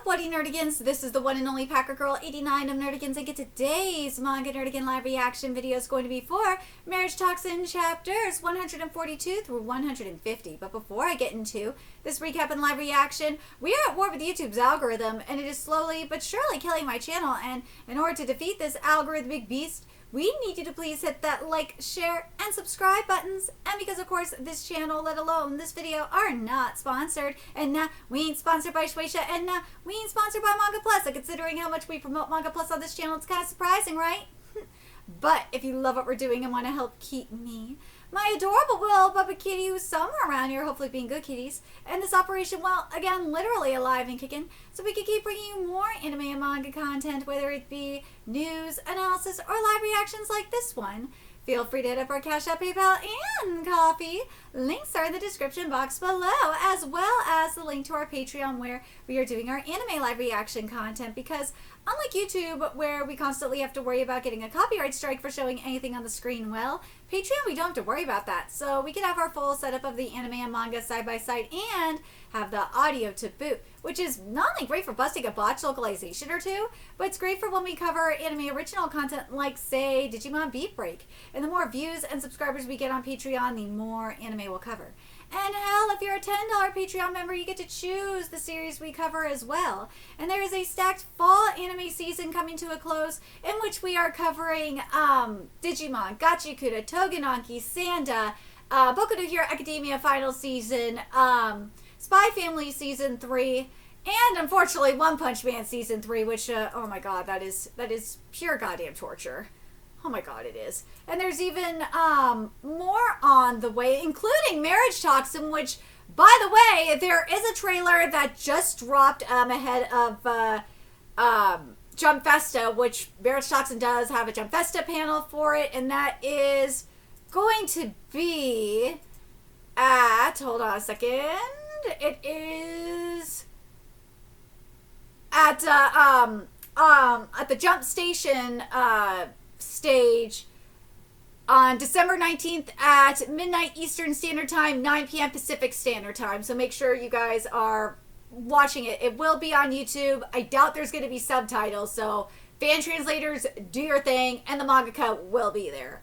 up, Bloody Nerdigans? This is the one and only Packer Girl 89 of Nerdigans, and today's Manga Nerdigan live reaction video is going to be for Marriagetoxin chapters 142 through 150. But before I get into this recap and live reaction, we are at war with YouTube's algorithm, and it is slowly but surely killing my channel. And in order to defeat this algorithmic beast, we need you to please hit that like, share, and subscribe buttons. And because, of course, this channel, let alone this video, are not sponsored. And we ain't sponsored by Shueisha. And we ain't sponsored by Manga Plus. And considering how much we promote Manga Plus on this channel, it's kind of surprising, right? But if you love what we're doing and want to help keep me, my adorable little puppet kitty who's somewhere around here, hopefully being good kitties, and this operation, well, again, literally alive and kicking, so we can keep bringing you more anime and manga content, whether it be news, analysis, or live reactions like this one. Feel free to hit up our Cash App, PayPal, and Coffee. Links are in the description box below, as well as the link to our Patreon where we are doing our anime live reaction content, because unlike YouTube, where we constantly have to worry about getting a copyright strike for showing anything on the screen, well, Patreon, we don't have to worry about that. So we can have our full setup of the anime and manga side by side and have the audio to boot, which is not only great for busting a botched localization or two, but it's great for when we cover anime original content like, say, Digimon Beat Break. And the more views and subscribers we get on Patreon, the more anime we'll cover. And hell, if you're a $10 Patreon member, you get to choose the series we cover as well. And there is a stacked fall anime season coming to a close, in which we are covering Digimon, Gachikuta, Togenanki, Sanda, Boku no Hero Academia final season, Spy Family season 3, and unfortunately One Punch Man season 3, which oh my god, that is pure goddamn torture. Oh my god, it is. And there's even more on the way, including Marriagetoxin, which, by the way, there is a trailer that just dropped ahead of Jump Festa, which Marriagetoxin does have a Jump Festa panel for it, and that is going to be at, hold on a second, it is at the Jump Station stage on December 19th at midnight Eastern Standard Time, 9 p.m. Pacific Standard Time. So make sure you guys are watching it. It will be on YouTube. I doubt there's going to be subtitles, so fan translators, do your thing, and the mangaka will be there,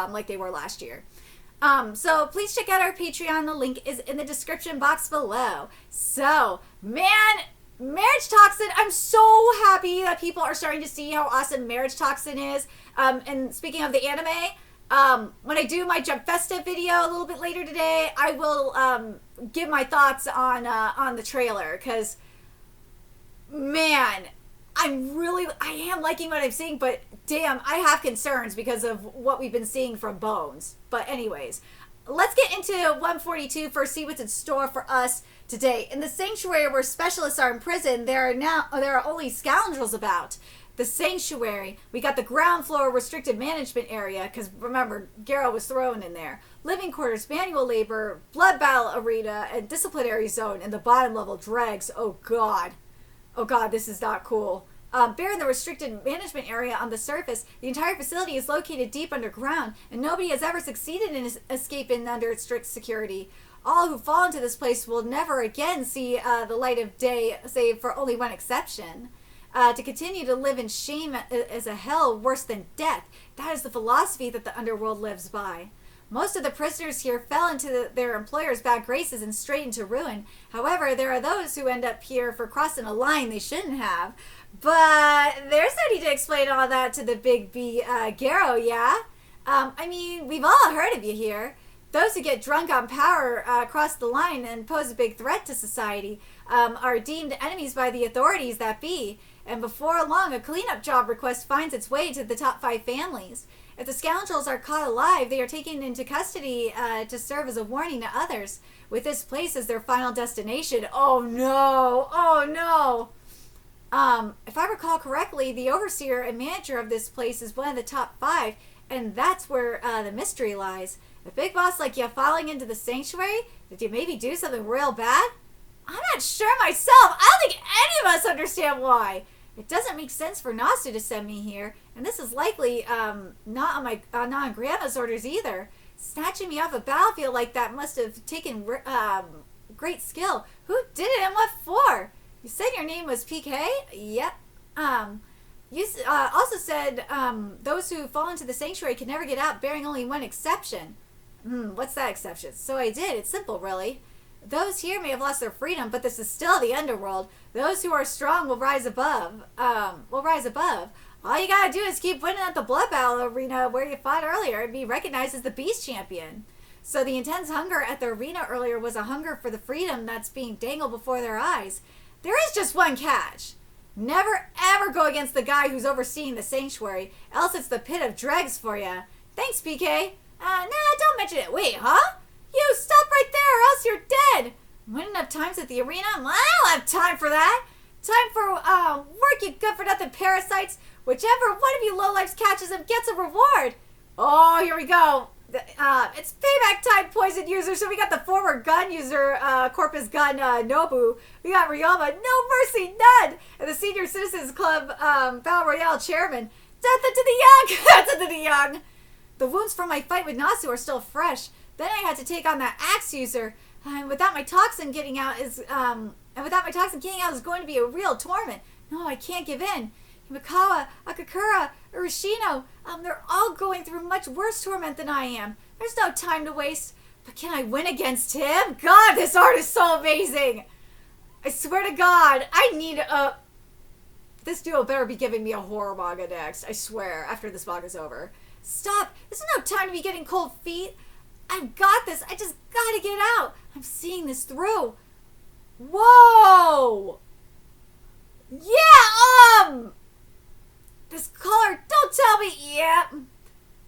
like they were last year. So please check out our Patreon. The link is in the description box below. So, man, Marriagetoxin, I'm so happy that people are starting to see how awesome Marriagetoxin is. And speaking of the anime, when I do my Jump Festa video a little bit later today, I will give my thoughts on the trailer, because, man, I am liking what I'm seeing, but damn, I have concerns because of what we've been seeing from Bones. But anyways, let's get into 142 first, see what's in store for us today. In the sanctuary where specialists are in prison, there are only scoundrels about. The sanctuary, we got the ground floor restricted management area, because remember, Garo was thrown in there. Living quarters, manual labor, blood battle arena, and disciplinary zone, and the bottom level dregs. Oh god. Oh god, this is not cool. Bearing the restricted management area on the surface, the entire facility is located deep underground, and nobody has ever succeeded in escaping under its strict security. All who fall into this place will never again see the light of day, save for only one exception. To continue to live in shame is a hell worse than death. That is the philosophy that the underworld lives by. Most of the prisoners here fell into their employers' bad graces and straight into ruin. However, there are those who end up here for crossing a line they shouldn't have. But there's no need to explain all that to the big B, Garo, yeah? I mean, we've all heard of you here. Those who get drunk on power cross the line and pose a big threat to society are deemed enemies by the authorities that be. And before long, a cleanup job request finds its way to the top 5 families. If the scoundrels are caught alive, they are taken into custody to serve as a warning to others, with this place as their final destination. Oh no! Oh no! If I recall correctly, the overseer and manager of this place is one of the top 5, and that's where the mystery lies. A big boss like you falling into the sanctuary? Did you maybe do something real bad? I'm not sure myself. I don't think any of us understand why. It doesn't make sense for Nasu to send me here, and this is likely not on Grandma's orders either. Snatching me off a battlefield like that must have taken great skill. Who did it and what for? You said your name was PK? Yep. You also said those who fall into the sanctuary can never get out, bearing only one exception. What's that exception? So I did. It's simple, really. Those here may have lost their freedom, but this is still the underworld. Those who are strong will rise above. All you gotta do is keep winning at the blood battle arena where you fought earlier and be recognized as the beast champion. So the intense hunger at the arena earlier was a hunger for the freedom that's being dangled before their eyes. There is just one catch. Never ever go against the guy who's overseeing the sanctuary, else it's the pit of dregs for you. Thanks, PK. Nah, don't mention it. Wait, huh? You, stop right there or else you're dead. Win enough times at the arena? I don't have time for that. Time for work, you good-for-nothing parasites. Whichever one of you lowlifes catches him gets a reward. Oh, here we go. It's payback time, poison user. So we got the former gun user, Corpus Gun Nobu. We got Ryoma, no mercy, none. And the Senior Citizens Club Battle Royale chairman. Death into the young. Death into the young. The wounds from my fight with Nasu are still fresh. Then I had to take on that axe user. And without my toxin getting out is going to be a real torment. No, I can't give in. Himikawa, Akakura, Urashino, they're all going through much worse torment than I am. There's no time to waste. But can I win against him? God, this art is so amazing. I swear to God, I need a... This duo better be giving me a horror manga next. I swear, after this manga's over. Stop. There's no time to be getting cold feet. I've got this. I just gotta get out. I'm seeing this through. Whoa! Yeah, this color, don't tell me. Yeah.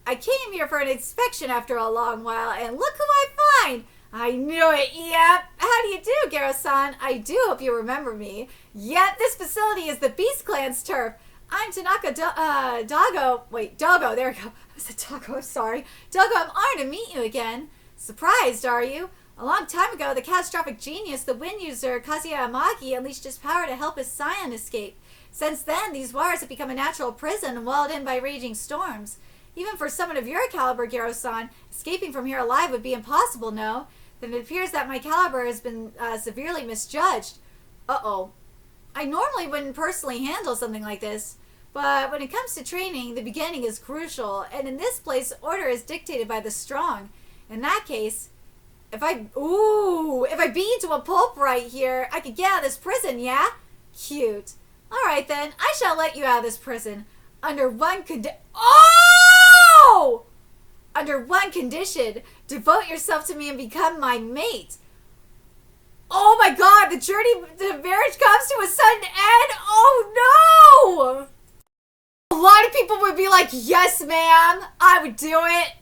I came here for an inspection after a long while, and look who I find. I knew it. Yep. How do you do, Garo-san? I do hope you remember me. Yep, this facility is the Beast Clan's turf. I'm Tanaka Dogo. There we go. I said Dogo, I'm sorry. Dogo, I'm honored to meet you again. Surprised, are you? A long time ago, the catastrophic genius, the wind user Kazuya Amagi, unleashed his power to help his scion escape. Since then, these waters have become a natural prison walled in by raging storms. Even for someone of your caliber, Garo-san, escaping from here alive would be impossible, no? Then it appears that my caliber has been severely misjudged. Uh-oh. I normally wouldn't personally handle something like this, but when it comes to training, the beginning is crucial, and in this place, order is dictated by the strong. In that case, if I beat you to a pulp right here, I could get out of this prison, yeah? Cute. Alright then, I shall let you out of this prison. Under one Under one condition, devote yourself to me and become my mate. Oh my god, the journey to marriage comes to a sudden end? Oh no! A lot of people would be like, yes ma'am, I would do it.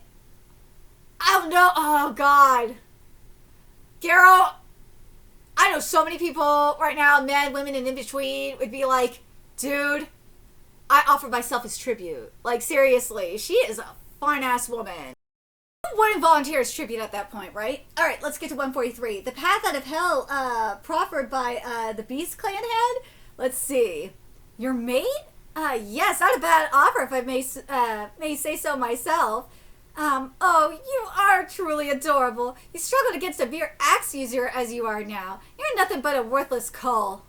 I don't know, oh god. Garo, I know so many people right now, men, women, and in between, would be like, dude, I offer myself as tribute. Like, seriously, she is a fine-ass woman. Who wouldn't volunteer as tribute at that point, right? Alright, let's get to 143. The path out of hell, proffered by, the Beast Clan head? Let's see. Your mate? Yes, not a bad offer, if I may say so myself. Oh, you are truly adorable. You struggled against a mere axe user as you are now. You're nothing but a worthless cull.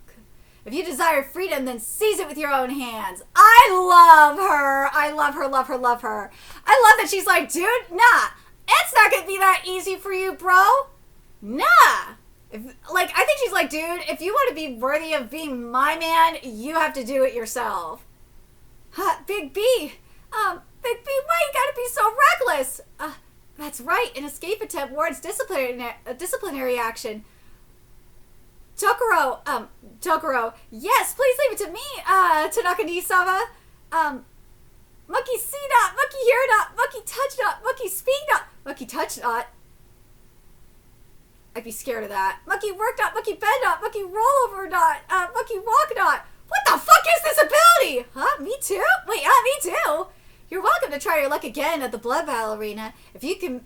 If you desire freedom, then seize it with your own hands. I love her. I love her, love her, love her. I love that she's like, dude, nah, it's not gonna be that easy for you, bro. Nah. I think she's like, dude, if you want to be worthy of being my man, you have to do it yourself. Big B. Big B, why you gotta be so reckless? That's right, an escape attempt warrants disciplinary action. Tokoro, yes, please leave it to me, Tanaka-ni-sama. Monkey see not, monkey hear not, monkey touch not, monkey speak not, monkey touch not. I'd be scared of that. Monkey work not, monkey bend not, monkey roll over not, monkey walk not. What the fuck is this ability? Huh, me too? Wait, me too? You're welcome to try your luck again at the Blood Battle Arena. If you can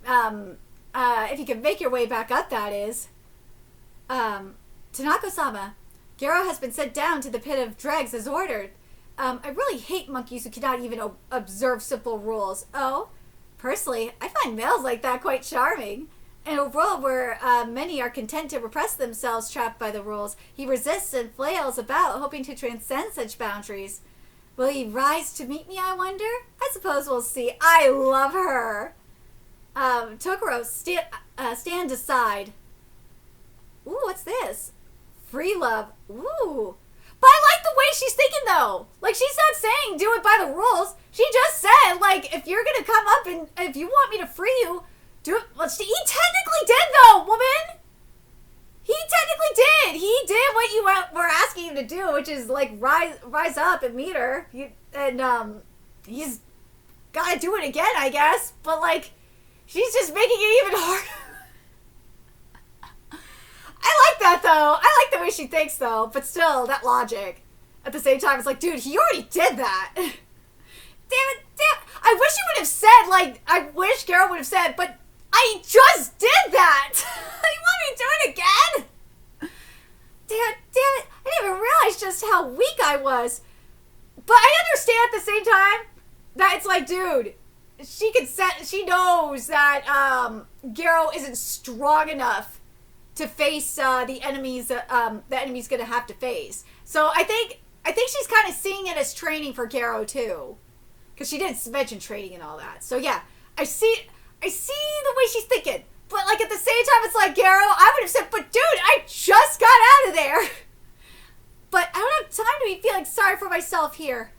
make your way back up, that is. Tanaka-sama, Garo has been sent down to the pit of dregs as ordered. I really hate monkeys who cannot even observe simple rules. Oh? Personally, I find males like that quite charming. In a world where many are content to repress themselves trapped by the rules, he resists and flails about, hoping to transcend such boundaries. Will he rise to meet me, I wonder? I suppose we'll see. I love her. Tokoro, stand aside. Ooh, what's this? Free love. Ooh. But I like the way she's thinking, though. Like, she's not saying do it by the rules. She just said, like, if you're gonna come up and if you want me to free you, do it. Well, he technically did, though, woman. He technically did. He did what you were asking him to do, which is, like, rise up and meet her. He's gotta do it again, I guess. But, like, she's just making it even harder. I like that, though. I like the way she thinks, though. But still, that logic. At the same time, it's like, dude, he already did that. Damn it. I wish he would have said, like, I wish Carol would have said, but I just did that. You want me to do it again? Damn it. I didn't even realize just how weak I was. But I understand at the same time that it's like, dude, she knows that Garo isn't strong enough to face the enemies gonna have to face. So I think she's kind of seeing it as training for Garo too, because she did mention training and all that. So yeah, I see the way she's thinking. But like at the same time, it's like, Garo, I would have said, but dude, I just got out of there. But I don't have time to be feeling sorry for myself here.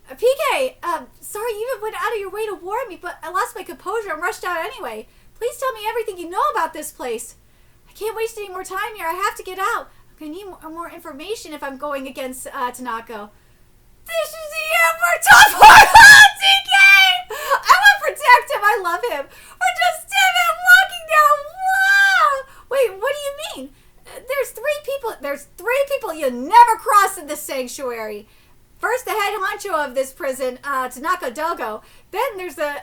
PK, sorry you even went out of your way to warn me, but I lost my composure and rushed out anyway. Please tell me everything you know about this place. I can't waste any more time here. I have to get out. I'm going to need more information if I'm going against Tanako. This is the Emperor Top TK! I want to protect him. I love him. Or just him walking down. Wow! Wait, what do you mean? There's three people you never cross in this sanctuary. First, the head honcho of this prison, Tanaka Dogo. Then there's the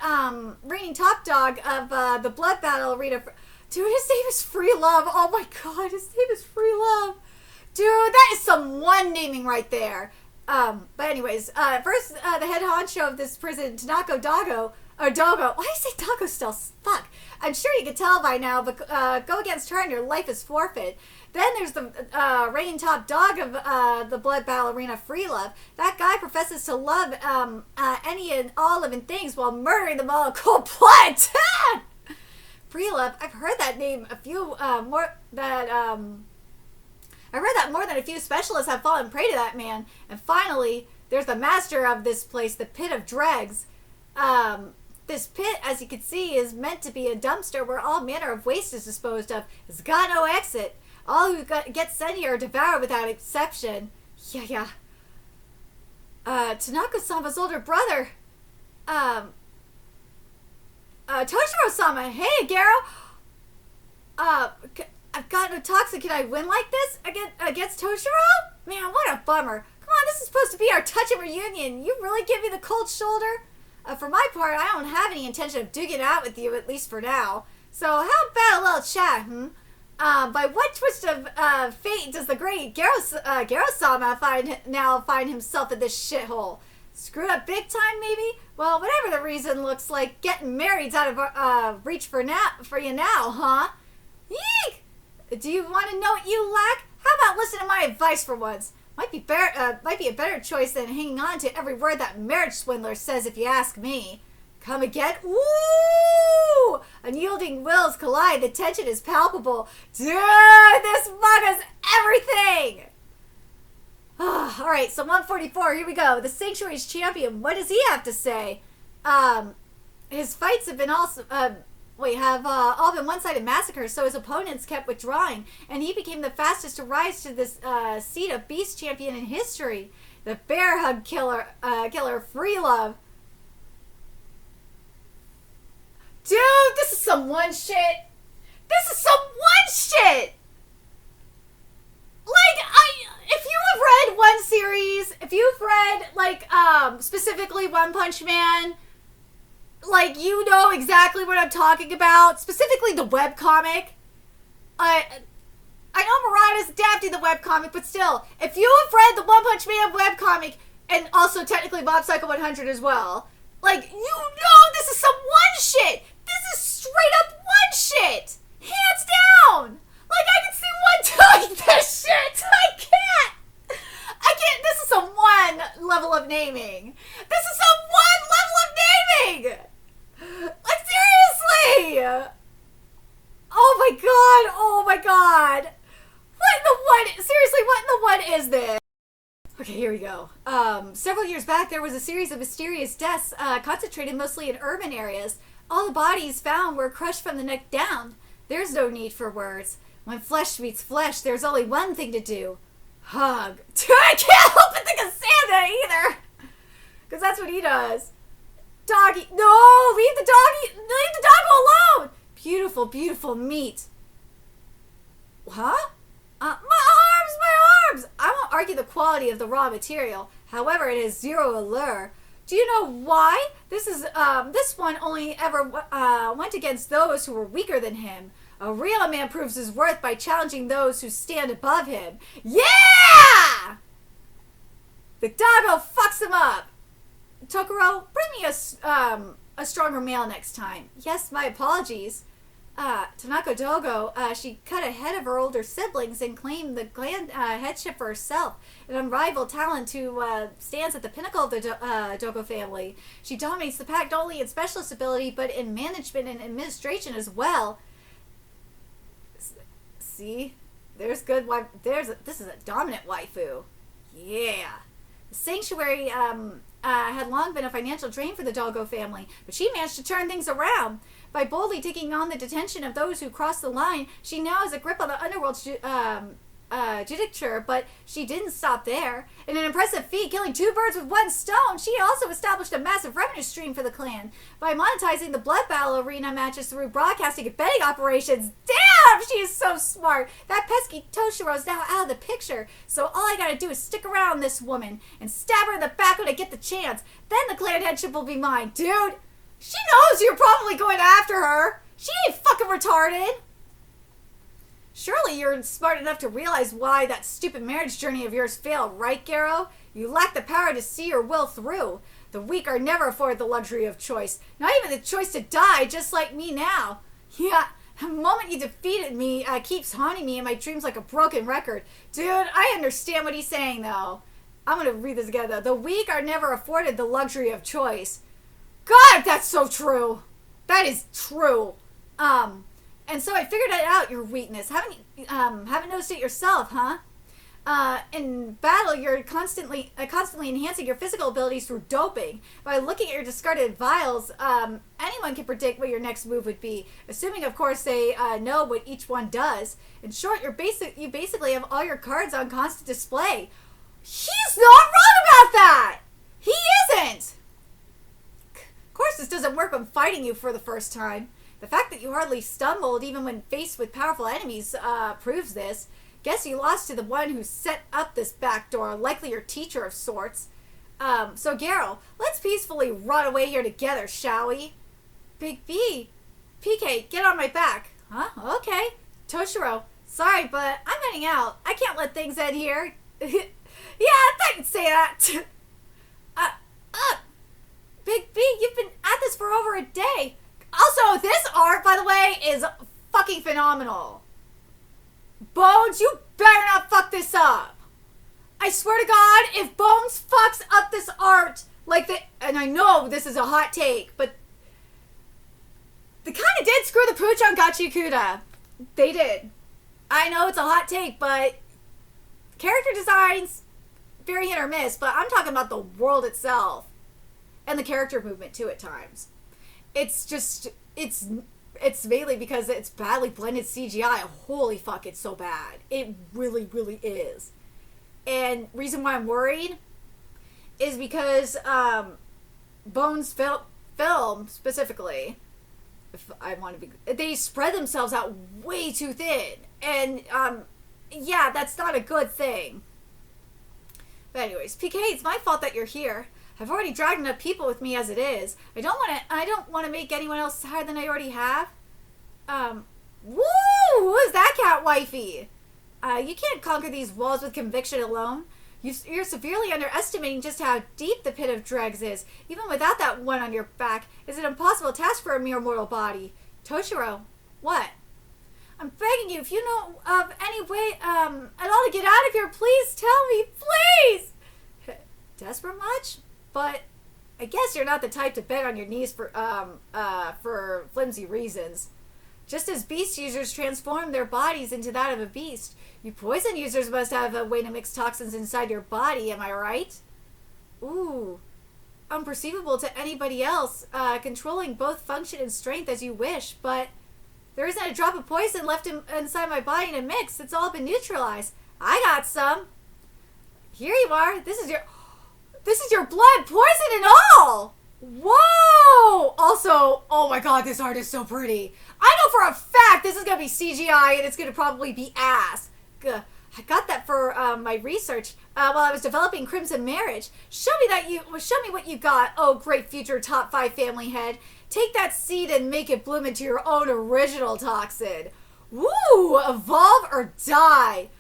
reigning top dog of the blood battle arena. Dude, his name is Free Love. Oh my god, his name is Free Love. Dude, that is some one naming right there. But anyways, first, the head honcho of this prison, Tanaka Dogo. Why do I say Dogo still? Fuck. I'm sure you can tell by now, but go against her and your life is forfeit. Then there's the reigning top dog of the blood battle arena, Free Love. That guy professes to love any and all living things while murdering them all in cold blood. Free Love, I've heard that name I've heard that more than a few specialists have fallen prey to that man. And finally, there's the master of this place, the Pit of Dregs. This pit, as you can see, is meant to be a dumpster where all manner of waste is disposed of. It's got no exit. All who get sent here are devoured without exception. Yeah. Tanaka-sama's older brother. Toshiro-sama. Hey, Garo. I've got no toxin. Can I win like this against Toshiro? Man, what a bummer. Come on, this is supposed to be our touch of reunion. You really give me the cold shoulder? For my part, I don't have any intention of duking it out with you, at least for now. So how about a little chat, by what twist of fate does the great Garo-sama find himself in this shithole? Screwed up big time, maybe? Well, whatever the reason, looks like getting married's out of reach for you now, huh? Yeek! Do you want to know what you lack? How about listen to my advice for once? Might be a better choice than hanging on to every word that marriage swindler says, if you ask me. Come again? Woo! Unyielding wills collide. The tension is palpable. Dude, this manga's everything! Alright, so 144, here we go. The Sanctuary's champion, what does he have to say? His fights have been all been one-sided massacres, so his opponents kept withdrawing, and he became the fastest to rise to this seat of beast champion in history. The bear hug killer, Free Love. Dude, this is some one shit. Like, if you have read one series, if you've read, like, specifically One Punch Man, like, you know exactly what I'm talking about. Specifically the webcomic. I know Murata's adapting the webcomic, but still, if you have read the One Punch Man webcomic, and also technically Mob Psycho 100 as well, like, you know this is some one shit. This is straight up one one shit! Hands down! Like, I can see one doing this shit! I can't, this is some one level of naming. This is some one level of naming! Like, seriously! Oh my god! Seriously, what in the what is this? Okay, here we go. Several years back, there was a series of mysterious deaths concentrated mostly in urban areas. All the bodies found were crushed from the neck down. There's no need for words. When flesh meets flesh, there's only one thing to do. Hug. I can't help but think of Santa either. Because that's what he does. Doggy. No, leave the doggo alone. Beautiful, beautiful meat. Huh? My arms! I won't argue the quality of the raw material. However, it has zero allure. Do you know why? This one only ever went against those who were weaker than him. A real man proves his worth by challenging those who stand above him. Yeah! The doggo fucks him up. Tokoro, bring me a stronger male next time. Yes, my apologies. Tanaka Dogo, she cut ahead of her older siblings and claimed the clan headship for herself, an unrivaled talent who stands at the pinnacle of the Dogo family. She dominates the pack not only in specialist ability, but in management and administration as well. See? There's good wife. This is a dominant waifu. Yeah. The sanctuary had long been a financial drain for the Dogo family, but she managed to turn things around. By boldly taking on the detention of those who crossed the line, she now has a grip on the underworld's judicature, but she didn't stop there. In an impressive feat, killing two birds with one stone, she also established a massive revenue stream for the clan by monetizing the blood battle arena matches through broadcasting and betting operations. Damn, she is so smart. That pesky Toshiro is now out of the picture, so all I gotta do is stick around this woman and stab her in the back when I get the chance. Then the clan headship will be mine. Dude, she knows you're probably going after her. She ain't fucking retarded. Surely you're smart enough to realize why that stupid marriage journey of yours failed, right, Garo? You lack the power to see your will through. The weak are never afforded the luxury of choice. Not even the choice to die, just like me now. Yeah, the moment you defeated me keeps haunting me in my dreams like a broken record. Dude, I understand what he's saying, though. I'm going to read this again, though. The weak are never afforded the luxury of choice. God, that's so true. That is true. And so I figured it out, your weakness. Haven't noticed it yourself, huh? In battle, you're constantly enhancing your physical abilities through doping. By looking at your discarded vials, anyone can predict what your next move would be, assuming, of course, they know what each one does. In short, you basically have all your cards on constant display. He's not wrong about that! He isn't! Of course, this doesn't work when fighting you for the first time. The fact that you hardly stumbled even when faced with powerful enemies proves this. Guess you lost to the one who set up this back door, likely your teacher of sorts. So Garo, let's peacefully run away here together, shall we? Big B, PK, get on my back. Huh? Okay. Toshiro, sorry, but I'm heading out. I can't let things end here. Yeah, I thought you'd say that. Big B, you've been at this for over a day. Also, this art, by the way, is fucking phenomenal. Bones, you better not fuck this up. I swear to God, if Bones fucks up this art, and I know this is a hot take, but they kind of did screw the pooch on Gachikuda. They did. I know it's a hot take, but character designs, very hit or miss, but I'm talking about the world itself. And the character movement, too, at times. It's mainly because it's badly blended CGI. Holy fuck, it's so bad. It really, really is. And reason why I'm worried is because Bones film specifically, if I want to be, they spread themselves out way too thin. And yeah, that's not a good thing. But anyways, PK, it's my fault that you're here. I've already dragged enough people with me as it is. I don't want to make anyone else higher than I already have. Woo! Who is that cat wifey? You can't conquer these walls with conviction alone. You're severely underestimating just how deep the pit of dregs is. Even without that one on your back, it's an impossible task for a mere mortal body. Toshiro, What? I'm begging you, if you know of any way at all to get out of here, please tell me, please! Desperate much? But I guess you're not the type to beg on your knees for flimsy reasons. Just as beast users transform their bodies into that of a beast, you poison users must have a way to mix toxins inside your body, am I right? Ooh. Unperceivable to anybody else, controlling both function and strength as you wish, but there isn't a drop of poison left inside my body to mix. It's all been neutralized. I got some. Here you are. This is your blood, poison and all. Whoa! Also, oh my god, this art is so pretty. I know for a fact this is going to be CGI and it's going to probably be ass. Gah. I got that for my research while I was developing Crimson Marriage. Show me what you got. Oh, great future top 5 family head. Take that seed and make it bloom into your own original toxin. Woo! Evolve or die.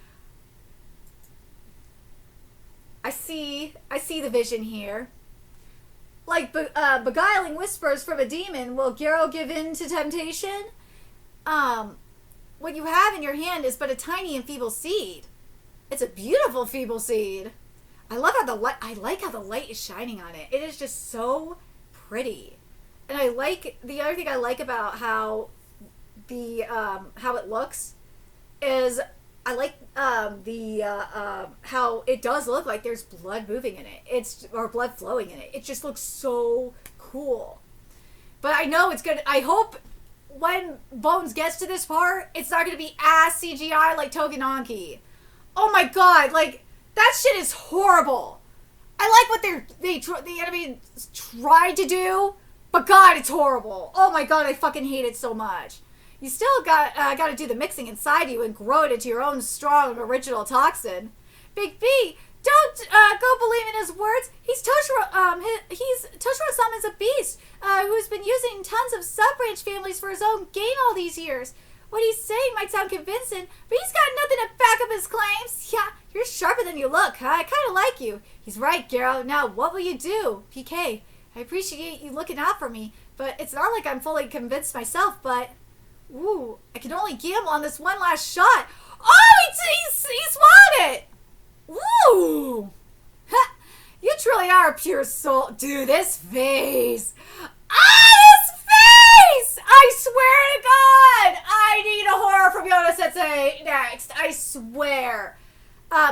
I see the vision here. Like beguiling whispers from a demon, will Garo give in to temptation? What you have in your hand is but a tiny and feeble seed. It's a beautiful feeble seed. I like how the light is shining on it. It is just so pretty. And the other thing I like about how it looks is I like how it does look like there's blood moving in it. Or blood flowing in it. It just looks so cool. But I know it's good. I hope when Bones gets to this part, it's not going to be ass CGI like Togenanki. Oh my god, like, that shit is horrible. I like what the enemy tried to do, but god, it's horrible. Oh my god, I fucking hate it so much. You still got to do the mixing inside you and grow it into your own strong original toxin. Big B, don't go believing his words. He's Toshiro. Toshiro-sama's a beast who's been using tons of sub-branch families for his own gain all these years. What he's saying might sound convincing, but he's got nothing to back up his claims. Yeah, you're sharper than you look, huh? I kind of like you. He's right, Garo. Now, what will you do? PK, I appreciate you looking out for me, but it's not like I'm fully convinced myself, but... Ooh, I can only gamble on this one last shot. Oh, he swallowed it! Ooh! Ha! You truly are a pure soul. Dude, this face! This face! I swear to God! I need a horror from Yoda Sensei next. I swear.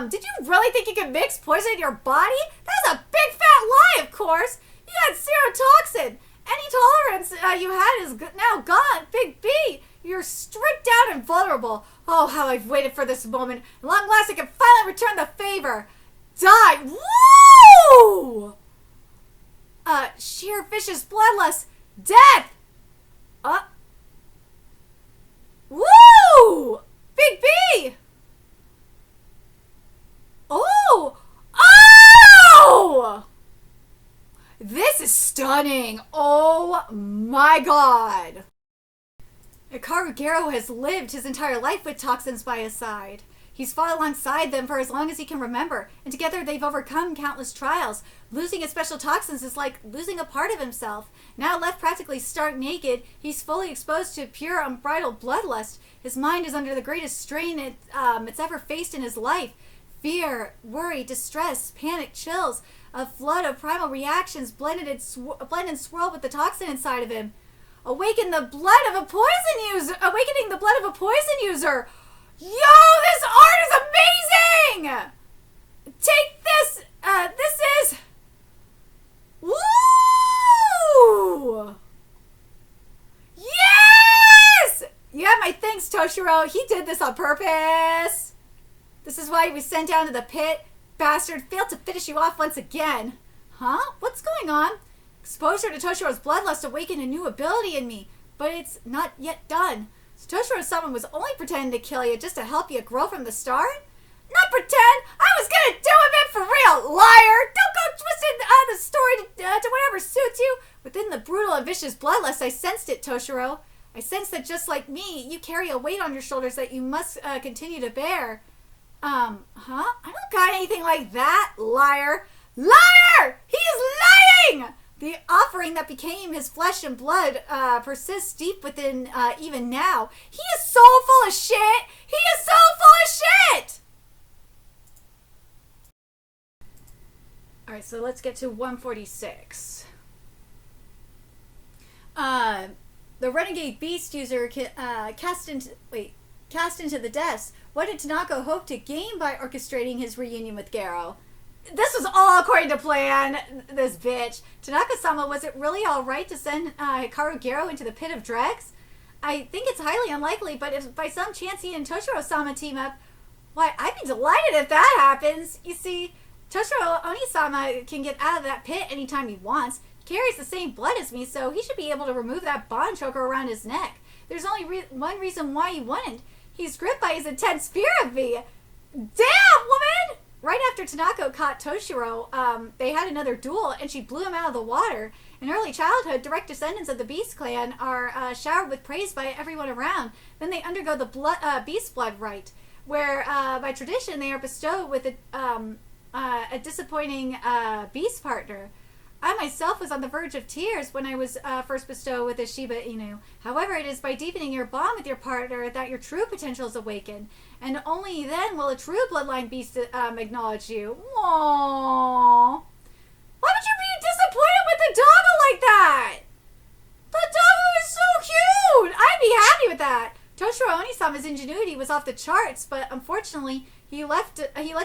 Did you really think you could mix poison in your body? That's a big fat lie, of course. You had zero toxin. Any tolerance you had is now gone. Big B, you're stripped down and vulnerable. Oh, how I've waited for this moment. At long last, I can finally return the favor. Die. Woo! Sheer vicious bloodlust. Death. Woo! Big B. Oh! Oh! This is stunning. Oh my god. Hikaru Garo has lived his entire life with toxins by his side. He's fought alongside them for as long as he can remember, and together they've overcome countless trials. Losing his special toxins is like losing a part of himself. Now left practically stark naked, he's fully exposed to pure unbridled bloodlust. His mind is under the greatest strain it's ever faced in his life. Fear, worry, distress, panic, chills, a flood of primal reactions blend and swirl with the toxin inside of him. Awakening the blood of a poison user. Yo, this art is amazing! Take this. This is... Woo! Yes! Yeah, my thanks, Toshiro. He did this on purpose. This is why we sent down to the pit. Bastard failed to finish you off once again. Huh? What's going on? Exposure to Toshiro's bloodlust awakened a new ability in me, but it's not yet done. So Toshiro-sama was only pretending to kill you just to help you grow from the start? Not pretend! I was gonna do it for real, liar! Don't go twisting the story to whatever suits you. Within the brutal and vicious bloodlust, I sensed it, Toshiro. I sensed that just like me, you carry a weight on your shoulders that you must continue to bear. Huh? I don't got anything like that, liar. Liar! He is lying! The offering that became his flesh and blood persists deep within even now. He is so full of shit! He is so full of shit! Alright, so let's get to 146. The renegade beast user cast into the depths. What did Tanaka hope to gain by orchestrating his reunion with Garo? This was all according to plan, this bitch. Tanaka-sama, was it really alright to send Hikaru Garo into the pit of dregs? I think it's highly unlikely, but if by some chance he and Toshiro-sama team up, why, I'd be delighted if that happens. You see, Toshiro Oni-sama can get out of that pit anytime he wants. He carries the same blood as me, so he should be able to remove that bond choker around his neck. There's only one reason why he wouldn't. He's gripped by his intense fear of me. Damn, woman! Right after Tanaka caught Toshiro, they had another duel, and she blew him out of the water. In early childhood, direct descendants of the Beast Clan are showered with praise by everyone around. Then they undergo the Beast Blood rite, where by tradition they are bestowed with a disappointing beast partner. I myself was on the verge of tears when I was first bestowed with a Shiba Inu. However, it is by deepening your bond with your partner that your true potential is awakened, and only then will a true bloodline beast acknowledge you. Aww. Why would you be disappointed with the doggo like that? The doggo is so cute! I'd be happy with that. Toshiro Onisama's ingenuity was off the charts, but unfortunately, he let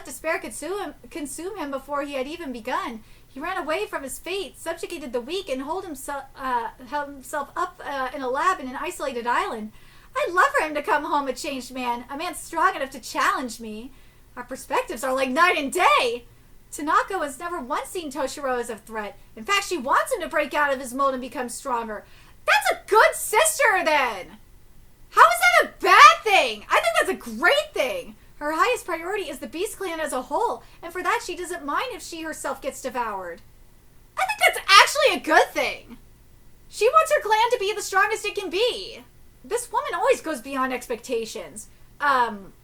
despair consume him before he had even begun. He ran away from his fate, subjugated the weak, and held himself up in a lab in an isolated island. I'd love for him to come home a changed man, a man strong enough to challenge me. Our perspectives are like night and day. Tanaka has never once seen Toshiro as a threat. In fact, she wants him to break out of his mold and become stronger. That's a good sister, then. How is that a bad thing? I think that's a great thing. Her highest priority is the Beast Clan as a whole, and for that she doesn't mind if she herself gets devoured. I think that's actually a good thing. She wants her clan to be the strongest it can be. This woman always goes beyond expectations. Tokoro,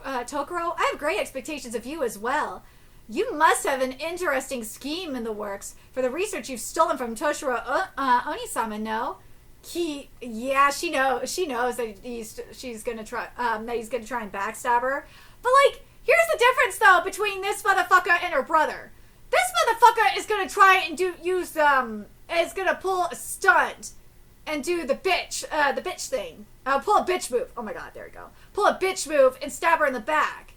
I have great expectations of you as well. You must have an interesting scheme in the works for the research you've stolen from Toshiro Onisama, no? She knows that he's gonna try and backstab her. But like, here's the difference though between this motherfucker and her brother. This motherfucker is gonna try and is gonna pull a stunt and do the bitch thing. Pull a bitch move. Oh my god, there we go. Pull a bitch move and stab her in the back.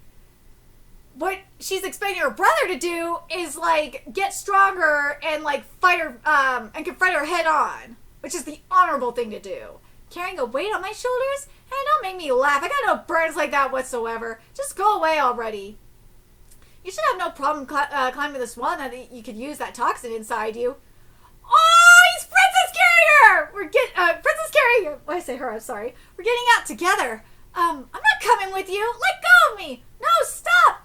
What she's expecting her brother to do is like get stronger and like fight her and confront her head on. Which is the honorable thing to do. Carrying a weight on my shoulders? Hey, don't make me laugh. I got no burns like that whatsoever. Just go away already. You should have no problem climbing this wall now that you could use that toxin inside you. Oh, he's Princess Carrier! Princess Carrier! Why I say her, I'm sorry. We're getting out together. I'm not coming with you. Let go of me. No, stop.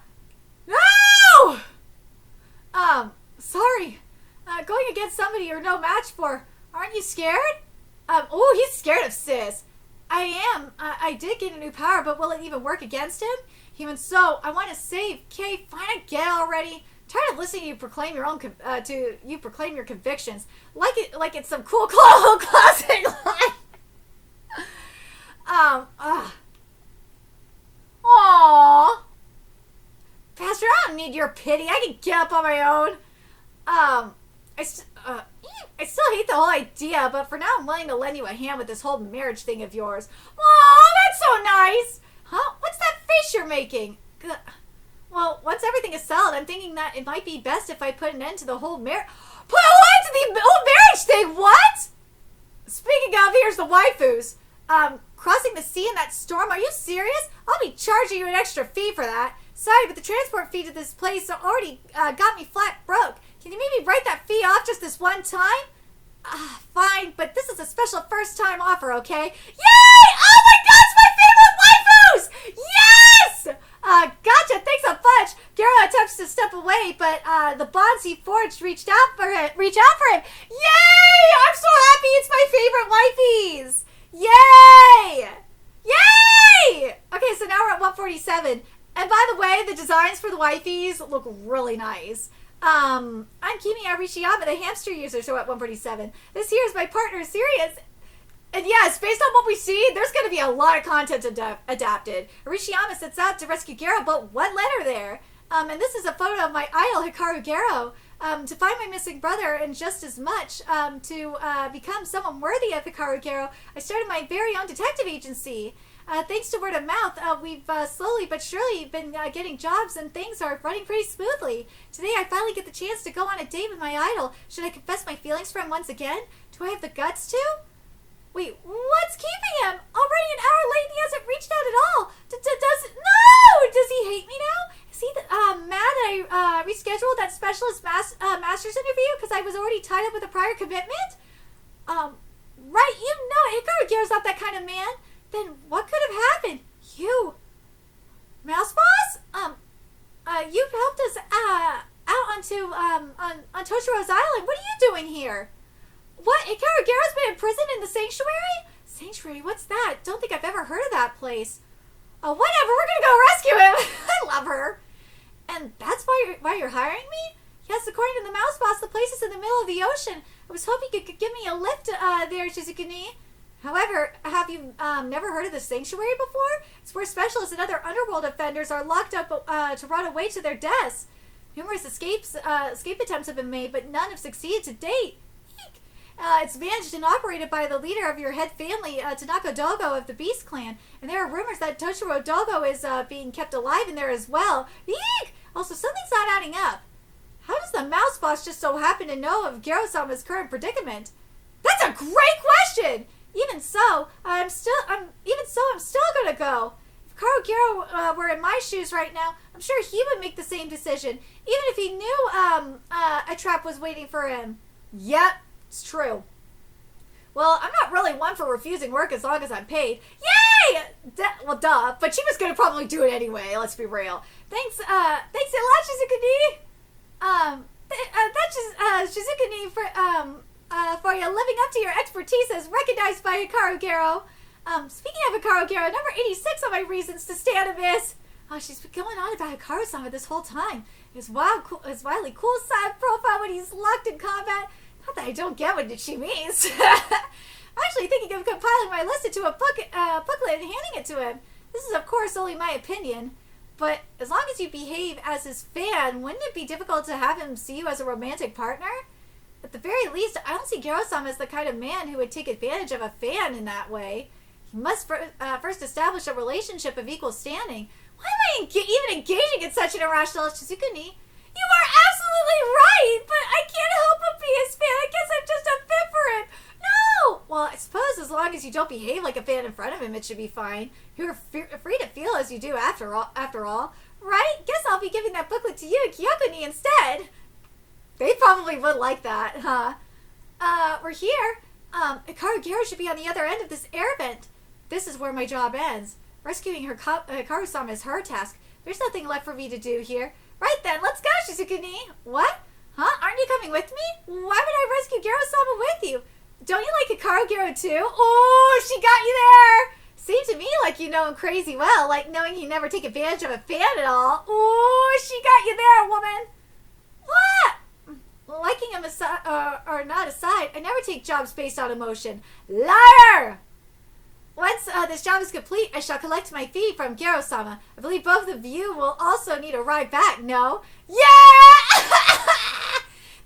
No! Sorry. Going against somebody you're no match for. Aren't you scared? Oh, he's scared of sis. I am. I did get a new power, but will it even work against him? Even so, I want to save. Kay, fine, get already. Tired of listening to you proclaim your own proclaim your convictions like it's some cool classic line. Aww. Pastor, I don't need your pity. I can get up on my own. I still hate the whole idea, but for now I'm willing to lend you a hand with this whole marriage thing of yours. Aw, that's so nice! Huh? What's that face you're making? Well, once everything is settled, I'm thinking that it might be best if I put an end to the whole marriage. Put an end to the whole marriage thing? What? Speaking of, here's the waifus. Crossing the sea in that storm? Are you serious? I'll be charging you an extra fee for that. Sorry, but the transport fee to this place already got me flat broke. Can you maybe write that fee off just this one time? Fine, but this is a special first-time offer, okay? Yay! Oh my gosh, my favorite waifus! Yes! Gotcha, thanks a bunch. Garo attempts to step away, but the bonds he forged reach out for him. Yay! I'm so happy it's my favorite wifeys! Yay! Yay! Okay, so now we're at 147. And by the way, the designs for the wifeys look really nice. I'm Kimi Arishiyama, the hamster user, so at 147. This here is my partner, Sirius. And yes, based on what we see, there's going to be a lot of content adapted. Arishiyama sets out to rescue Gero, but what led her there? And this is a photo of my idol, Hikaru Gero. To find my missing brother, and just as much to become someone worthy of Hikaru Gero, I started my very own detective agency. Thanks to word of mouth, we've slowly but surely been getting jobs, and things are running pretty smoothly. Today I finally get the chance to go on a date with my idol. Should I confess my feelings for him once again? Do I have the guts to? Wait, what's keeping him? Already an hour late and he hasn't reached out at all. Does he hate me now? Is he mad that I rescheduled that specialist master's interview because I was already tied up with a prior commitment? Right, you know Hikaru Gero's not that kind of man. Then what could have happened? You, Mouse Boss? You helped us out onto on Toshiro's island. What are you doing here? What? Hikaru Gero's been imprisoned in the sanctuary? Sanctuary? What's that? Don't think I've ever heard of that place. Oh, whatever. We're gonna go rescue him. I love her. And that's why you're hiring me? Yes, according to the Mouse Boss, the place is in the middle of the ocean. I was hoping you could give me a lift there, Shizuku-ni. However, have you never heard of the sanctuary before? It's where specialists and other underworld offenders are locked up to rot away to their deaths. Numerous escape attempts have been made, but none have succeeded to date. It's managed and operated by the leader of your head family, Tanaka Dogo of the Beast Clan. And there are rumors that Toshiro Dogo is being kept alive in there as well. Eek! Also, something's not adding up. How does the Mouse Boss just so happen to know of Gero-sama's current predicament? That's a great question! Even so, I'm still gonna go. If Hikaru Gero were in my shoes right now, I'm sure he would make the same decision, even if he knew a trap was waiting for him. Yep, it's true. Well, I'm not really one for refusing work as long as I'm paid. Yay! Well, duh. But she was gonna probably do it anyway. Let's be real. Thanks a lot, Shizuku-ni. That's Shizuku-ni for you living up to your expertise as recognized by Hikaru Gero. Speaking of Hikaru Gero, number 86 on my reasons to stay out of this. Oh, she's been going on about Hikaru-sama this whole time. His wildly cool side profile when he's locked in combat. Not that I don't get what she means. I'm actually thinking of compiling my list into a booklet and handing it to him. This is, of course, only my opinion. But as long as you behave as his fan, wouldn't it be difficult to have him see you as a romantic partner? At the very least, I don't see Gero-sama as the kind of man who would take advantage of a fan in that way. He must first establish a relationship of equal standing. Why am I even engaging in such an irrational Shizuku-ni? You are absolutely right, but I can't help but be his fan. I guess I'm just a fit for him. No! Well, I suppose as long as you don't behave like a fan in front of him, it should be fine. You're free to feel as you do after all. Right? Guess I'll be giving that booklet to you and Kyoko-ni instead. They probably would like that, huh? We're here. Hikaru Gero should be on the other end of this air vent. This is where my job ends. Rescuing Hikaru-sama is her task. There's nothing left for me to do here. Right then, let's go, Shizuku-ni. What? Huh? Aren't you coming with me? Why would I rescue Gero-sama with you? Don't you like Hikaru Gero too? Oh, she got you there! Seems to me like you know him crazy well, like knowing he never take advantage of a fan at all. Oh, she got you there, woman! What? Liking him or not aside, I never take jobs based on emotion. Liar! Once this job is complete, I shall collect my fee from Gero-sama. I believe both of you will also need a ride back, no? Yeah!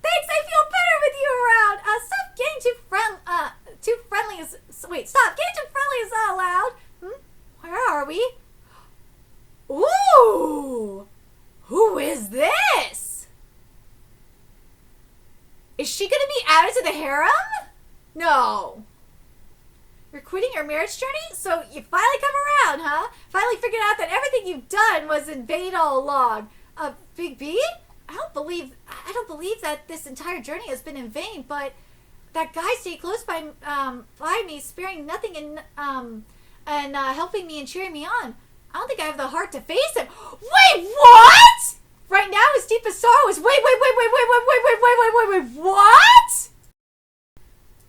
Thanks, I feel better with you around. Stop getting too friendly is not allowed. Where are we? Ooh! Who is this? Is she gonna be added to the harem? No. You're quitting your marriage journey? So you finally come around, huh? Finally figured out that everything you've done was in vain all along. Big B? I don't believe that this entire journey has been in vain, but that guy stayed close by me, sparing nothing and helping me and cheering me on. I don't think I have the heart to face him. Wait, what? Right now his deepest sorrow is wait, what?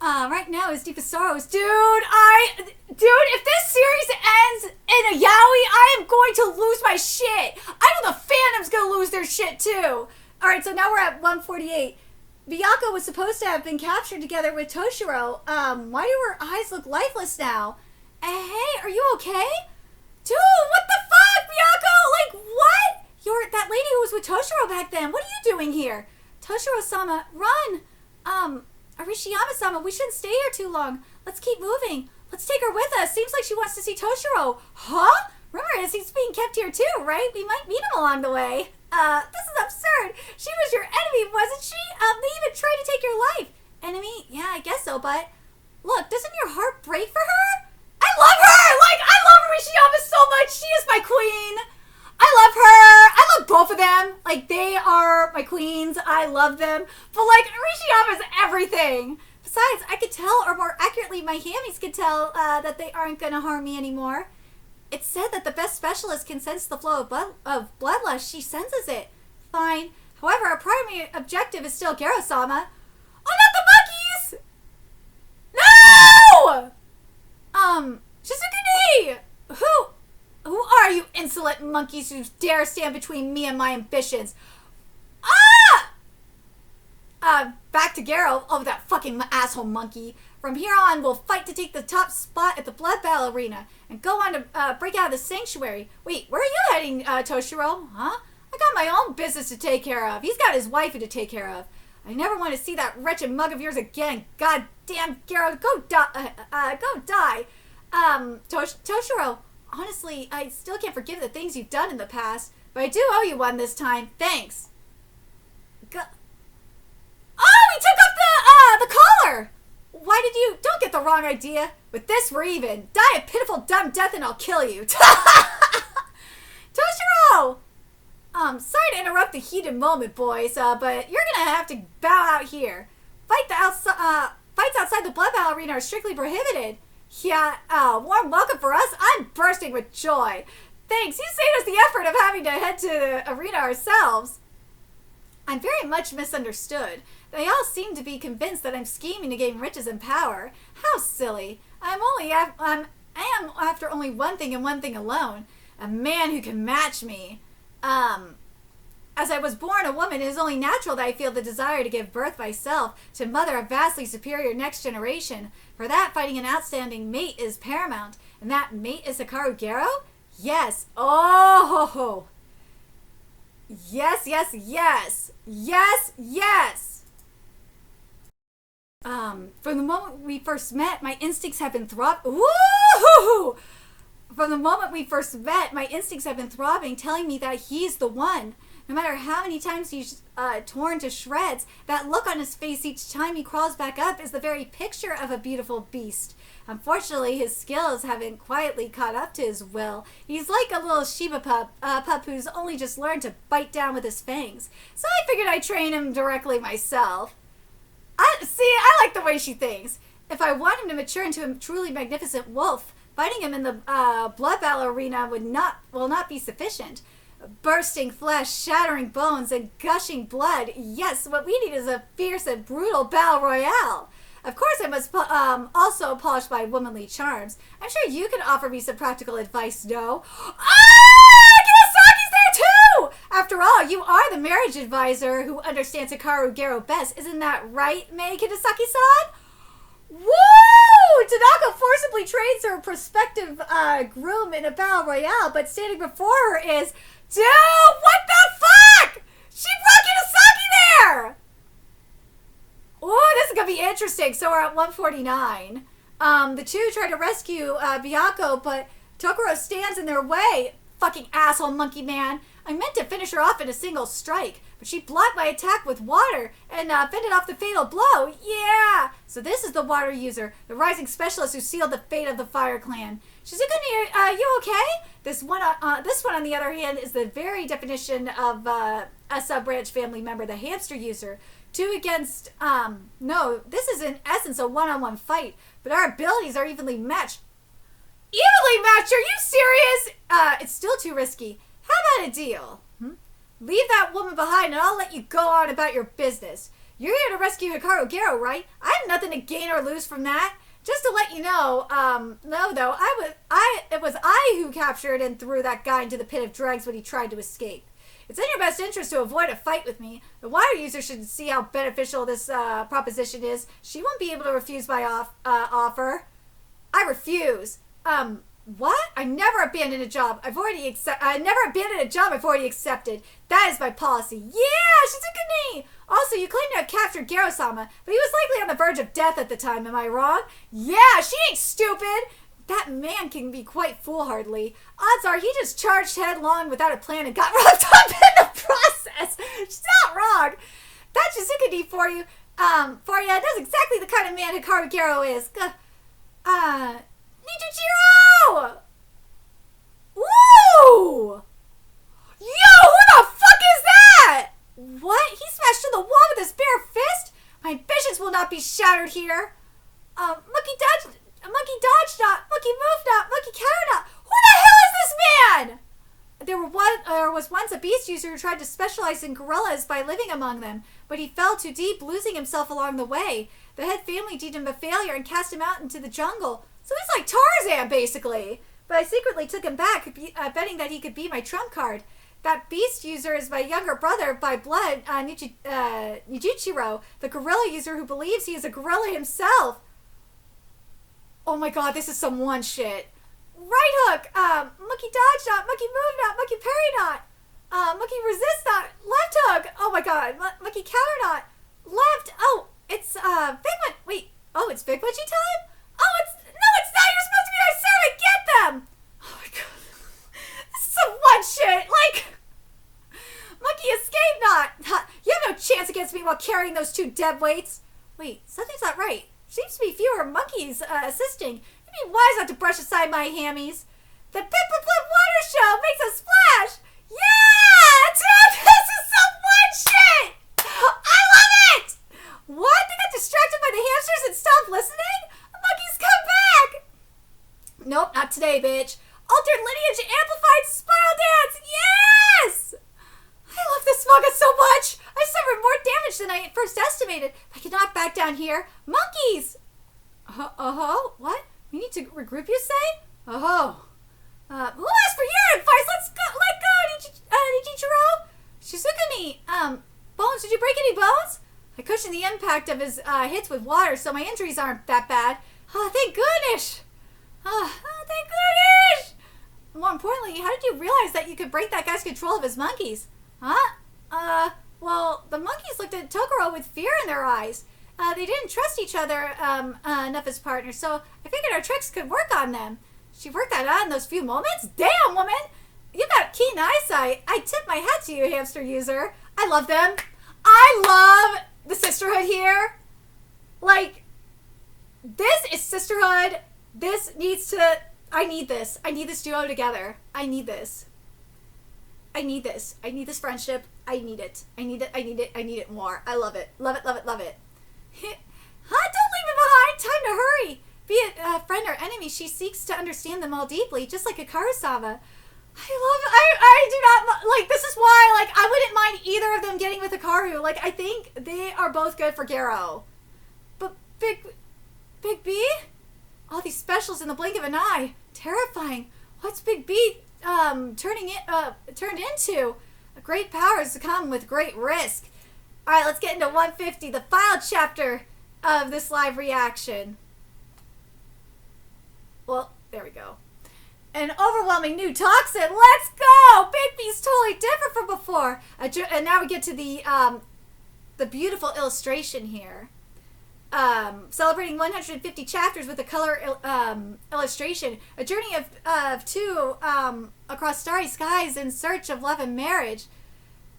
Right now his deepest sorrow is, dude, if this series ends in a yaoi, I am going to lose my shit. I know the fandom's gonna lose their shit too. Alright, so now we're at 148. Byakuya was supposed to have been captured together with Toshiro. Why do her eyes look lifeless now? Hey, are you okay? Dude, what the fuck, Byakuya? Like, what? You're that lady who was with Toshiro back then. What are you doing here? Toshiro-sama, run! Arishiyama-sama, we shouldn't stay here too long. Let's keep moving. Let's take her with us. Seems like she wants to see Toshiro. Huh? Remember, he's being kept here too, right? We might meet him along the way. This is absurd. She was your enemy, wasn't she? They even tried to take your life. Enemy? Yeah, I guess so, but... Look, doesn't your heart break for her? I love her! Like, I love Arishiyama so much. She is my queen. I love her. I love both of them. Like, they are my queens. I love them. But, like, Arishiyama's everything. Besides, I could tell, or more accurately, my hammies could tell that they aren't going to harm me anymore. It's said that the best specialist can sense the flow of bloodlust. She senses it. Fine. However, our primary objective is still Garo-sama. Oh, not the monkeys! No! Shizukuni! Who are you insolent monkeys who dare stand between me and my ambitions? Back to Garo. Oh, that fucking asshole monkey. From here on, we'll fight to take the top spot at the blood battle arena and go on to break out of the sanctuary. Wait, where are you heading, Toshiro? Huh? I got my own business to take care of. He's got his wifey to take care of. I never want to see that wretched mug of yours again. God damn, Garo, go die. Toshiro, honestly, I still can't forgive the things you've done in the past, but I do owe you one this time. Thanks. Oh, he took off the collar! Why did you... Don't get the wrong idea. With this, we're even. Die a pitiful, dumb death and I'll kill you. Toshiro! Sorry to interrupt the heated moment, boys, but you're gonna have to bow out here. Fights outside the blood battle arena are strictly prohibited. Yeah, warm welcome for us. I'm bursting with joy. Thanks, you saved us the effort of having to head to the arena ourselves. I'm very much misunderstood. They all seem to be convinced that I'm scheming to gain riches and power. How silly. I am after only one thing and one thing alone. A man who can match me. As I was born a woman, it is only natural that I feel the desire to give birth myself to mother a vastly superior next generation. For that, finding an outstanding mate is paramount. And that mate is Hikaru Garo? Yes. Oh! Yes, yes, yes. Yes, yes. From the moment we first met, my instincts have been Woo! From the moment we first met, my instincts have been throbbing, telling me that he's the one. No matter how many times he's torn to shreds, that look on his face each time he crawls back up is the very picture of a beautiful beast. Unfortunately, his skills haven't quietly caught up to his will. He's like a little Shiba pup who's only just learned to bite down with his fangs. So I figured I'd train him directly myself. I like the way she thinks. If I want him to mature into a truly magnificent wolf, fighting him in the blood battle arena will not be sufficient. Bursting flesh, shattering bones, and gushing blood. Yes, what we need is a fierce and brutal battle royale. Of course, I must also polish my womanly charms. I'm sure you can offer me some practical advice, no? Kinosaki's there too! After all, you are the marriage advisor who understands Hikaru Garo best. Isn't that right, Mei Kinosaki's-san? Woo! Tanaka forcibly trains her prospective groom in a battle royale, but standing before her is... Dude, what the fuck? She brought Kinosaki there! Oh, this is gonna be interesting. So we're at 149. The two try to rescue Byakuya, but Tokoro stands in their way. Fucking asshole monkey man. I meant to finish her off in a single strike, but she blocked my attack with water and fended off the fatal blow. Yeah! So this is the water user, the rising specialist who sealed the fate of the Fire Clan. Shizukuni, you okay? This one, on the other hand, is the very definition of a sub-branch family member, the hamster user. Two against, no, this is in essence a one-on-one fight, but our abilities are evenly matched. Evenly matched? Are you serious? It's still too risky. How about a deal? Leave that woman behind and I'll let you go on about your business. You're here to rescue Hikaru Garo, right? I have nothing to gain or lose from that. Just to let you know, no though, it was I who captured and threw that guy into the pit of dregs when he tried to escape. It's in your best interest to avoid a fight with me. The water user should see how beneficial this proposition is. She won't be able to refuse my offer. I refuse. What? I never abandoned a job. I've already accepted. That is my policy. Yeah, Shizukuni! Also, you claim to have captured Garo-sama, but he was likely on the verge of death at the time. Am I wrong? Yeah, she ain't stupid. That man can be quite foolhardy. Odds are he just charged headlong without a plan and got wrapped up in the process. She's not wrong. That's Shizukuni for you. That's exactly the kind of man Hikaru Garo is. Nichijiro! Woo! Yo, who the fuck is that? What? He smashed through the wall with his bare fist? My ambitions will not be shattered here. Monkey dodge not, monkey move not, monkey counter not. Who the hell is this man? There was once a beast user who tried to specialize in gorillas by living among them, but he fell too deep, losing himself along the way. The head family deemed him a failure and cast him out into the jungle. So he's like Tarzan, basically. But I secretly took him back, betting that he could be my trump card. That beast user is my younger brother by blood, Nijichiro, the gorilla user who believes he is a gorilla himself. Oh my god, this is some one shit. Right hook, monkey dodge not, monkey move not, monkey parry not, monkey resist not, left hook. Oh my god, monkey counter not, left. Oh, it's Figment. Wait, oh, it's Figmunchy time? Oh, it's not. You're supposed to be our servant. Get them. Oh my god, this is some one shit. Like, monkey escape not. You have no chance against me while carrying those two dead weights. Wait, something's not right. Seems to be fewer monkeys assisting. It'd be wise not to brush aside my hammies. The Pip-Pip-Flip water show makes a splash. Yeah, dude, this is some one shit. I love it. What? They got distracted by the hamsters and stopped listening? The monkeys come back. Nope, not today, bitch. Altered lineage amplified spiral dance. Yes. I love this manga so much. I suffered more damage than I first estimated. I cannot back down here. Monkeys! What? We need to regroup, you say? Who asked for your advice? Let go, Nijichiro! Shizukuni, Bones, did you break any bones? I cushioned the impact of his hits with water, so my injuries aren't that bad. Oh, thank goodness! Thank goodness! More importantly, how did you realize that you could break that guy's control of his monkeys? Well, the monkeys looked at Tokoro with fear in their eyes. They didn't trust each other enough as partners, so I figured our tricks could work on them. She worked that out in those few moments? Damn, woman! You got keen eyesight. I tip my hat to you, hamster user. I love them. I love the sisterhood here. Like, this is sisterhood. This needs to... I need this. I need this duo together. I need this. I need this. I need this friendship. I need it. I need it. I need it. I need it more. I love it. Love it. Love it. Love it. Don't leave me behind. Time to hurry. Be it a friend or enemy, she seeks to understand them all deeply, just like Hikaru-sama. I do not, like, this is why, like, I wouldn't mind either of them getting with Hikaru. Like, I think they are both good for Garo. But Big B? All these specials in the blink of an eye. Terrifying. What's Big B turned into? Great powers come with great risk. Alright, let's get into 150, the final chapter of this live reaction. Well, there we go. An overwhelming new Toxin. Let's go! Big B's totally different from before. And now we get to the beautiful illustration here. Celebrating 150 chapters with a color illustration. A journey of two across starry skies in search of love and marriage.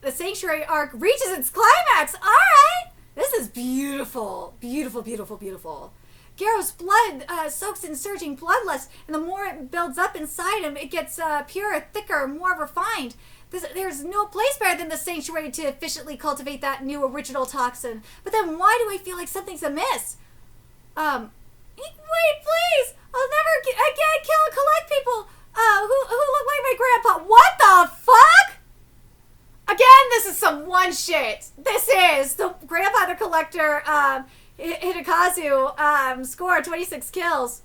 The Sanctuary arc reaches its climax. All right! This is beautiful. Beautiful, beautiful, beautiful. Garo's blood soaks in surging bloodlust, and the more it builds up inside him, it gets purer, thicker, more refined. There's no place better than the Sanctuary to efficiently cultivate that new original toxin. But then why do I feel like something's amiss? Wait, please! I'll never again kill and collect people who look like my grandpa. What the fuck? Again, this is some one shit. This is the Grandpa the Collector Hidekazu score 26 kills.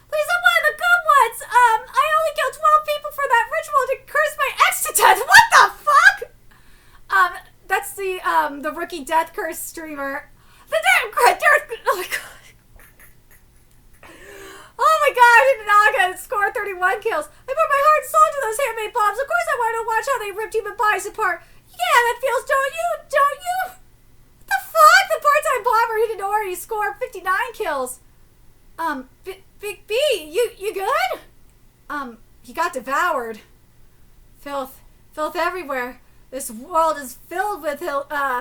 Please, I'm one of the good ones. I only killed 12 people for that ritual to curse my ex to death. What the fuck? the rookie Death Curse streamer. The Death oh my god. Oh my god, Naga scored 31 kills. I put my heart and soul into those handmade bombs. Of course I want to watch how they ripped human bodies apart. Yeah, that feels, don't you? Don't you? What the fuck? The part-time bomber Hidenori scored 59 kills. Big B, you good? He got devoured. Filth everywhere. This world is filled with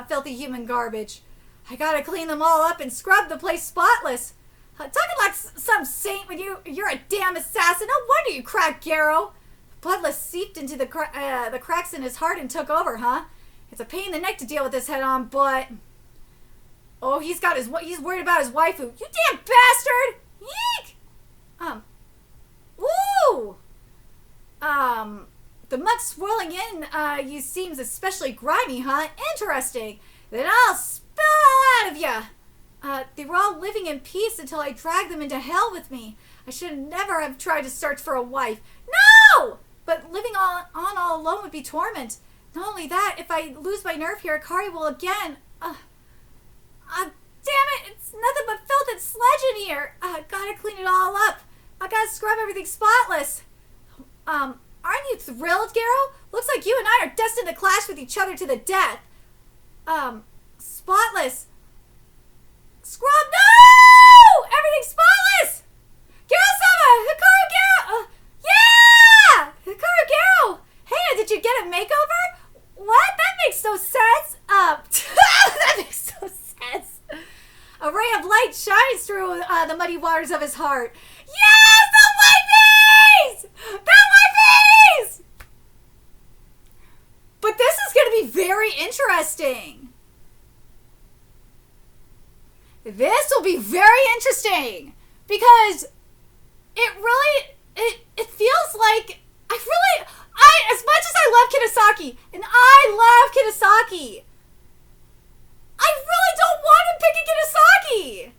filthy human garbage. I gotta clean them all up and scrub the place spotless. Talking like some saint when you're a damn assassin. No wonder you cracked Garrow. Bloodless seeped into the cracks in his heart and took over, huh? It's a pain in the neck to deal with this head on, but... Oh, he's worried about his waifu. You damn bastard! Yeek! Woo! The mud swirling in, you seems especially grimy, huh? Interesting. Then I'll spill all out of ya. They were all living in peace until I dragged them into hell with me. I should never have tried to search for a wife. No! But living all alone would be torment. Not only that, if I lose my nerve here, Akari will again... damn it! It's nothing but filth and sludge in here. Gotta clean it all up. I gotta scrub everything spotless. Aren't you thrilled, Garrow? Looks like you and I are destined to clash with each other to the death. Spotless. Scrub, no! Everything's spotless! Garrow-sama! Hikaru Garrow! Yeah! Hikaru Garrow! Hey, did you get a makeover? What? That makes no sense. That makes no sense. A ray of light shines through the muddy waters of his heart. Yes! The wifeys! The wifeys! But this is going to be very interesting. This will be very interesting because it feels like as much as I love Kinasaki, and I love Kinasaki, I really don't want him picking Kinasaki.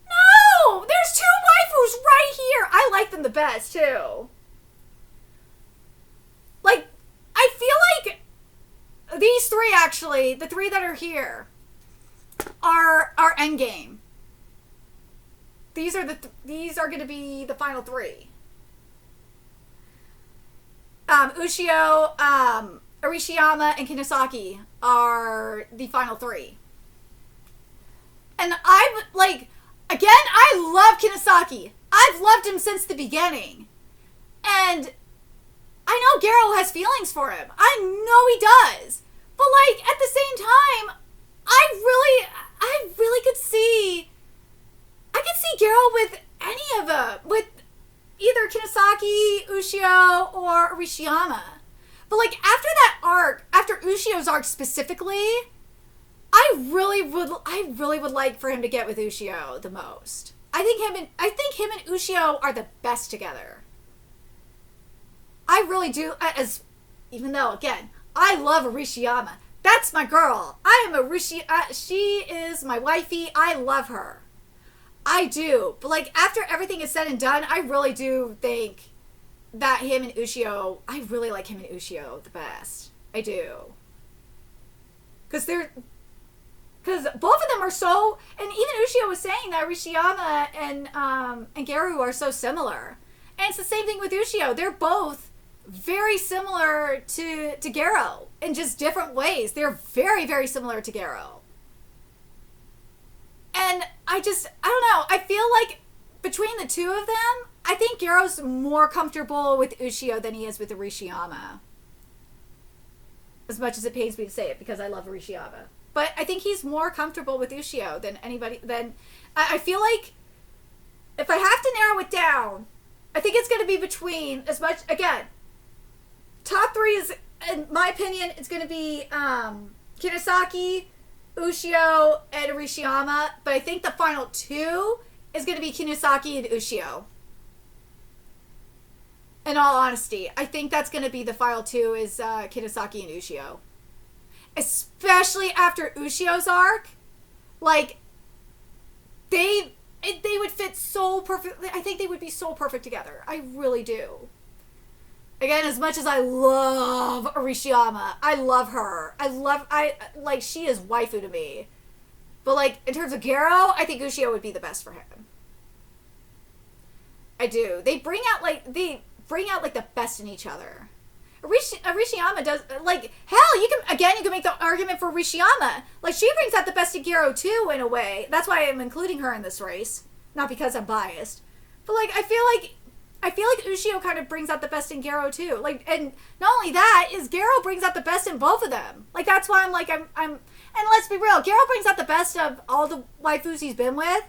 No, there's two waifus right here. I like them the best too. Like, I feel like these three actually, the three that are here, are endgame. These are going to be the final three. Ushio, Arishiyama, and Kinasaki are the final three. And I love Kinasaki. I've loved him since the beginning. And I know Garrow has feelings for him. I know he does. But like, at the same time, I really could see Garrow with any of them, with either Kinasaki, Ushio, or Arishiyama. But like, after that arc, after Ushio's arc specifically, I really would like for him to get with Ushio the most. I think him and Ushio are the best together. I really do, even though, again, I love Arishiyama. That's my girl. She is my wifey. I love her. I do. But like, after everything is said and done, I really do think that him and Ushio, I really like him and Ushio the best. I do. Because both of them are so, and even Ushio was saying that Arishiyama and Garou are so similar. And it's the same thing with Ushio. They're both very similar to Garou in just different ways. They're very, very similar to Garou. And I don't know. I feel like between the two of them, I think Garou's more comfortable with Ushio than he is with Arishiyama. As much as it pains me to say it, because I love Arishiyama. But I think he's more comfortable with Ushio than anybody. I feel like if I have to narrow it down, I think it's going to be between, as much, again, top three is, in my opinion, it's going to be Kinasaki, Ushio, and Arishiyama. But I think the final two is going to be Kinasaki and Ushio. In all honesty, I think that's going to be the final two is Kinasaki and Ushio. Especially after Ushio's arc. Like, they would fit so perfectly. I think they would be so perfect together. I really do. Again, as much as I love Arishiyama, I love her. Like, she is waifu to me. But, like, in terms of Garo, I think Ushio would be the best for him. I do. They bring out, like, the best in each other. Arishiyama does, like, hell, you can make the argument for Arishiyama. Like, she brings out the best in Garo, too, in a way. That's why I'm including her in this race. Not because I'm biased. But, like, I feel like Ushio kind of brings out the best in Garo, too. Like, and not only that, is Garo brings out the best in both of them. Like, that's why and let's be real, Garo brings out the best of all the waifus he's been with.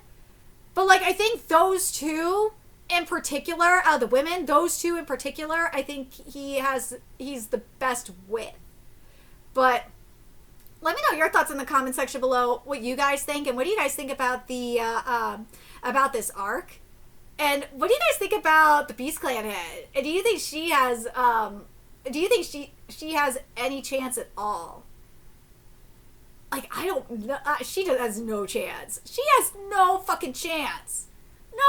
But, like, I think those two in particular, out of the women, those two in particular, I think he's the best with. But let me know your thoughts in the comment section below, what you guys think, and what do you guys think about the about this arc, and what do you guys think about the Beast Clan head? And do you think she has she has any chance at all? Like, I don't know. She has no chance. She has no fucking chance. No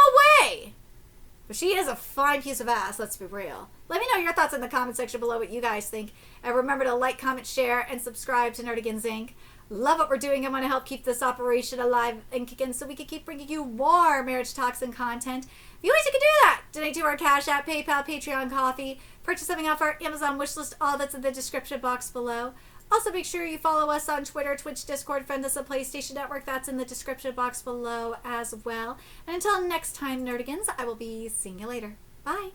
way. But she is a fine piece of ass, let's be real. Let me know your thoughts in the comment section below, what you guys think. And remember to like, comment, share, and subscribe to Nerdigans Inc. Love what we're doing and want to help keep this operation alive and kicking so we can keep bringing you more Marriagetoxin content. If you guys can do that, donate to our Cash App, PayPal, Patreon, Coffee, purchase something off our Amazon wishlist, all that's in the description box below. Also, make sure you follow us on Twitter, Twitch, Discord, friend us on PlayStation Network. That's in the description box below as well. And until next time, Nerdigans, I will be seeing you later. Bye.